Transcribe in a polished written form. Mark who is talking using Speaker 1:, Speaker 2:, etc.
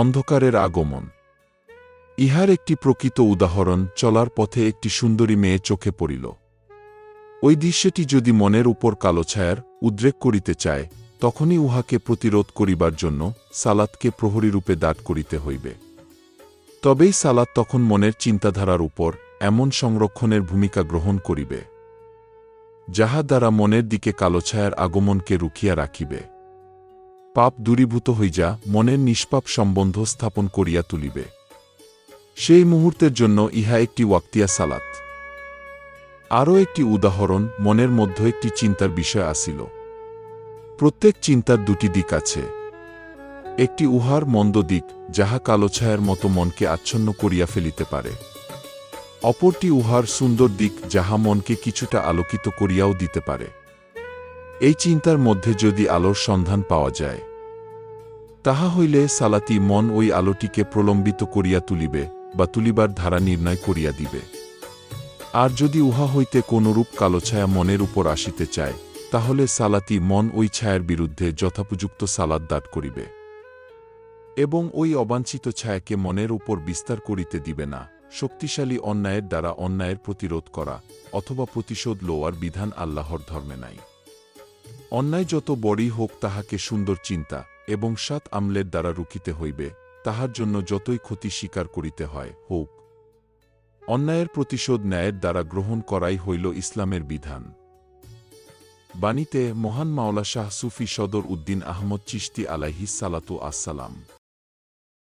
Speaker 1: অন্ধকারের আগমন। ইহার একটি প্রকৃত উদাহরণ চলার পথে একটি সুন্দরী মেয়ে চোখে পড়িল। ওই দৃশ্যটি যদি মনের উপর কালো ছায়ার উদ্রেক করিতে চায়, তখনই উহাকে প্রতিরোধ করিবার জন্য সালাতকে প্রহরীরূপে দাঁড় করিতে হইবে। তবেই সালাত তখন মনের চিন্তাধারার উপর এমন সংরক্ষণের ভূমিকা গ্রহণ করিবে, যাহা দ্বারা মনের দিকে কালো ছায়ার আগমনকে রুখিয়া রাখিবে, পাপ দূরীভূত হইয়া মনের নিষ্পাপ সম্বন্ধ স্থাপন করিয়া তুলিবে। সেই মুহূর্তের জন্য ইহা একটি ওয়াক্তিয়া সালাত। আরও একটি উদাহরণ, মনের মধ্যে একটি চিন্তার বিষয় আসিল। প্রত্যেক চিন্তার দুটি দিক আছে। একটি উহার মন্দ দিক, যাহা কালো ছায়ার মতো মনকে আচ্ছন্ন করিয়া ফেলিতে পারে। অপরটি উহার সুন্দর দিক, যাহা মনকে কিছুটা আলোকিত করিয়াও দিতে পারে। এই চিন্তার মধ্যে যদি আলোর সন্ধান পাওয়া যায়, তাহা হইলে সালাতি মন ওই আলোটিকে প্রলম্বিত করিয়া তুলিবে বা তুলিবার ধারা নির্ণয় করিয়া দিবে। আর যদি উহা হইতে কোনরূপ কালো ছায়া মনের উপর আসিতে চায়, তাহলে সালাতি মন ওই ছায়ার বিরুদ্ধে যথোপযুক্ত সালাত দাঁড় করিবে এবং ওই অবাঞ্ছিত ছায়াকে মনের উপর বিস্তার করিতে দিবে না। শক্তিশালী অন্যায়ের দ্বারা অন্যায়ের প্রতিরোধ করা অথবা প্রতিশোধ লওয়ার বিধান আল্লাহর ধর্মে নাই। অন্যায় যত বড়ই হোক, তাহাকে সুন্দর চিন্তা এবং সৎ আমলের দ্বারা রুখিতে হইবে, তাহার জন্য যতই ক্ষতি স্বীকার করিতে হয় হোক। অন্যায়ের প্রতিশোধ ন্যায়ের দ্বারা গ্রহণ করাই হইল ইসলামের বিধান। বাণীতে মহান মাওলা শাহ সুফি সদর উদ্দিন আহমদ চিশতি আলাইহিস সালাতু আসসালাম।